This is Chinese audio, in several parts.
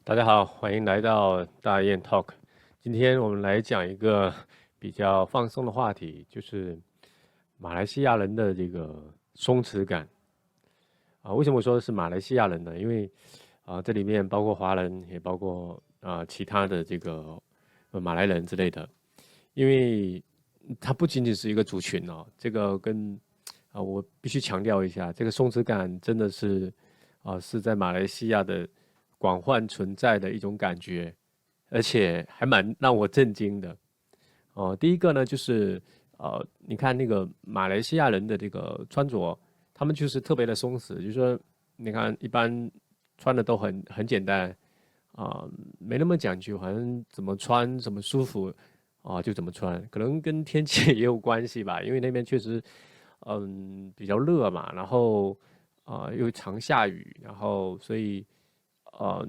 大家好，欢迎来到大雁 Talk。今天我们来讲一个比较放松的话题，就是马来西亚人的这个松弛感为什么说是马来西亚人呢？因为这里面包括华人，也包括其他的这个马来人之类的。因为它不仅仅是一个族群哦，这个跟我必须强调一下，这个松弛感真的是是在马来西亚的广泛存在的一种感觉，而且还蛮让我震惊的第一个呢，就是你看那个马来西亚人的这个穿着，他们就是特别的松弛，就是说你看一般穿的都很简单啊、没那么讲究，好像怎么穿怎么舒服就怎么穿，可能跟天气也有关系吧，因为那边确实比较热嘛，然后又常下雨，然后所以呃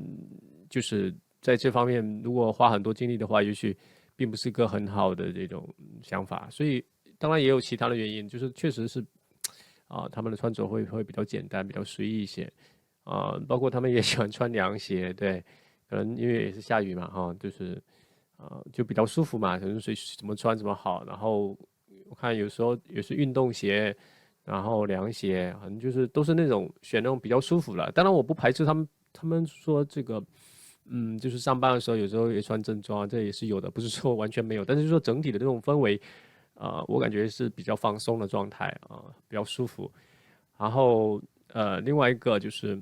就是在这方面如果花很多精力的话，也许并不是一个很好的这种想法，所以当然也有其他的原因，就是确实是他们的穿着会比较简单，比较随意一些包括他们也喜欢穿凉鞋，对，可能因为也是下雨嘛就是就比较舒服嘛，可能随怎么穿怎么好。然后我看有时候也是运动鞋，然后凉鞋，好像就是都是那种选那种比较舒服的。当然我不排斥他们说这个，就是上班的时候有时候也穿正装这也是有的，不是说完全没有。但是说整体的这种氛围，我感觉是比较放松的状态比较舒服。然后另外一个就是，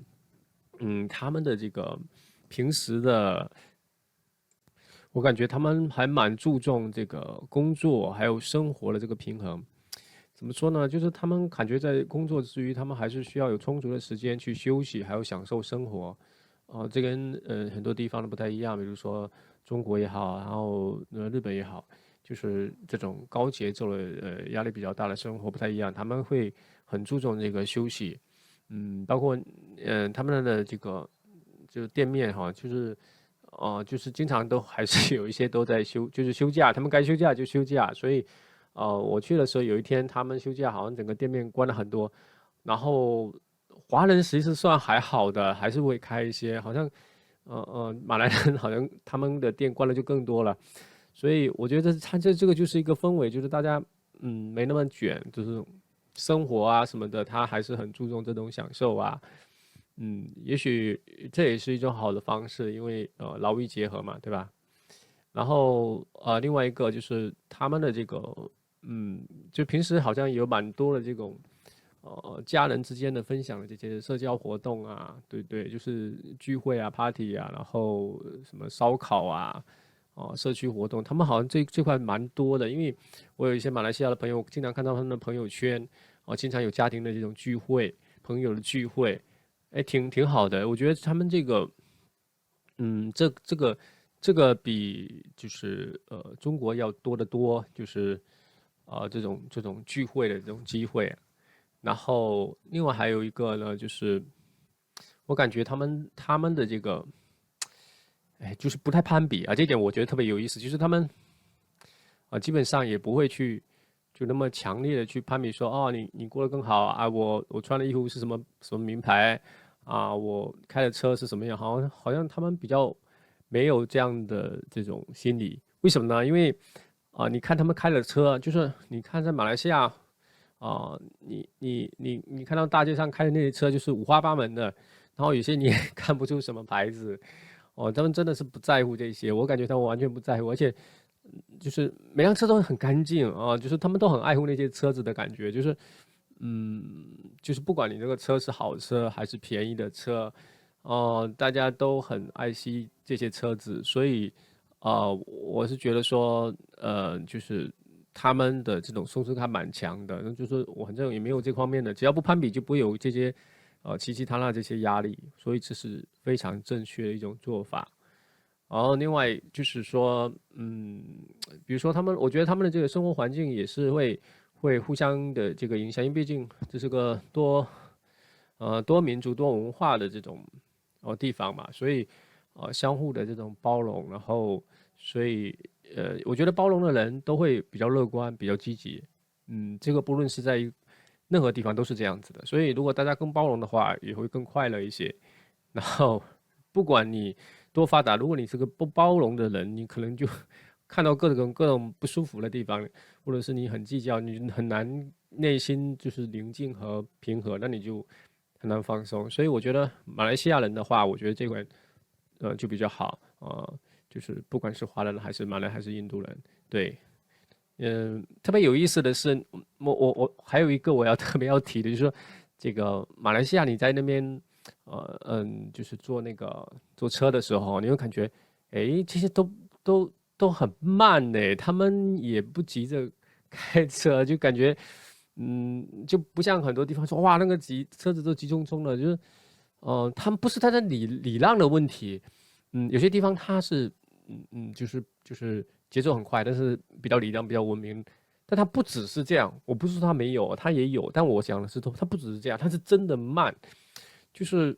他们的这个平时的我感觉他们还蛮注重这个工作还有生活的这个平衡。怎么说呢？就是他们感觉在工作之余，他们还是需要有充足的时间去休息，还有享受生活。这跟很多地方都不太一样，比如说中国也好，然后日本也好，就是这种高节奏的压力比较大的生活不太一样，他们会很注重这个休息。包括他们的这个就是店面就是经常都还是有一些都在休，就是休假，他们该休假就休假，所以我去的时候有一天他们休假，好像整个店面关了很多，然后华人其实算还好的，还是会开一些，好像马来人好像他们的店关了就更多了，所以我觉得他这个就是一个氛围，就是大家没那么卷，就是生活什么的，他还是很注重这种享受也许这也是一种好的方式，因为劳逸结合嘛，对吧？然后另外一个就是他们的这个就平时好像有蛮多的这种家人之间的分享的这些社交活动对对，就是聚会party然后什么烧烤社区活动，他们好像这块蛮多的，因为我有一些马来西亚的朋友，经常看到他们的朋友圈经常有家庭的这种聚会，朋友的聚会，哎，挺好的，我觉得他们这个这个比就是中国要多得多，就是这种聚会的这种机会。然后另外还有一个呢，就是我感觉他们的这个，哎，就是不太攀比这点我觉得特别有意思，就是他们基本上也不会去就那么强烈的去攀比说，哦，你过得更好我穿的衣服是什么什么名牌我开的车是什么样，好像他们比较没有这样的这种心理，为什么呢？因为你看他们开的车，就是你看在马来西亚你看到大街上开的那些车就是五花八门的，然后有些你也看不出什么牌子，他们真的是不在乎这些，我感觉他们完全不在乎，而且就是每辆车都很干净就是他们都很爱护那些车子的感觉，就是不管你这个车是好车还是便宜的车，大家都很爱惜这些车子，所以我是觉得说，就是他们的这种松弛感蛮强的，那就是我反正也没有这方面的，只要不攀比，就不会有这些其其他那这些压力，所以这是非常正确的一种做法。然后另外就是说，比如说他们，我觉得他们的这个生活环境也是会互相的这个影响，因为毕竟这是个多民族多文化的这种地方嘛，所以相互的这种包容，然后所以我觉得包容的人都会比较乐观，比较积极，这个不论是在任何地方都是这样子的，所以如果大家更包容的话，也会更快乐一些。然后不管你多发达。如果你是个不包容的人，你可能就看到各种不舒服的地方，或者是你很计较，你很难内心就是宁静和平和，那你就很难放松。所以我觉得马来西亚人的话，我觉得这块就比较好就是不管是华人还是马来还是印度人，对。特别有意思的是，我还有一个我要特别要提的，就是说这个马来西亚你在那边，就是坐车的时候，你会感觉，哎，这些都很慢呢，他们也不急着开车，就感觉，就不像很多地方说，哇，那个车子都急匆匆的，就是，他们不是他的礼让的问题，有些地方它是，就是节奏很快，但是比较礼让、比较文明。但它不只是这样，我不是说它没有，它也有。但我讲的是，它不只是这样，它是真的慢。就是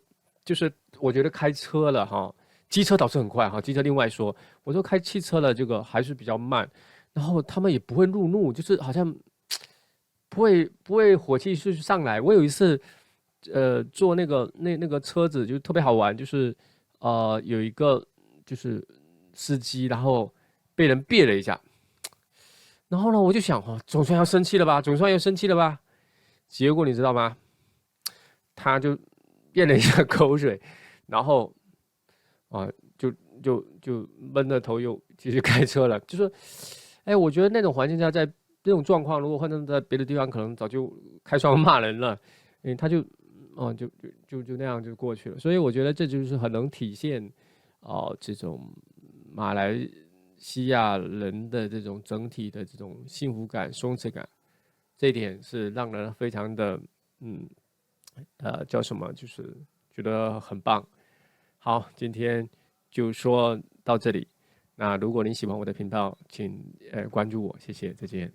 我觉得开车了哈，机车倒是很快哈，机车另外说，我说开汽车了，这个还是比较慢。然后他们也不会路怒，就是好像不会火气是上来。我有一次，坐那个车子就特别好玩，就是有一个就是司机，然后被人别了一下，然后呢我就想总算要生气了吧，总算要生气了吧，结果你知道吗？他就咽了一下口水，然后啊就闷着头又继续开车了，就是。哎，我觉得那种环境下，在这种状况，如果换成在别的地方，可能早就开窗骂人了。他就，就那样就过去了。所以我觉得这就是很能体现，这种马来西亚人的这种整体的这种幸福感、松弛感，这一点是让人非常的，叫什么，就是觉得很棒。好，今天就说到这里。那如果你喜欢我的频道，请关注我，谢谢，再见。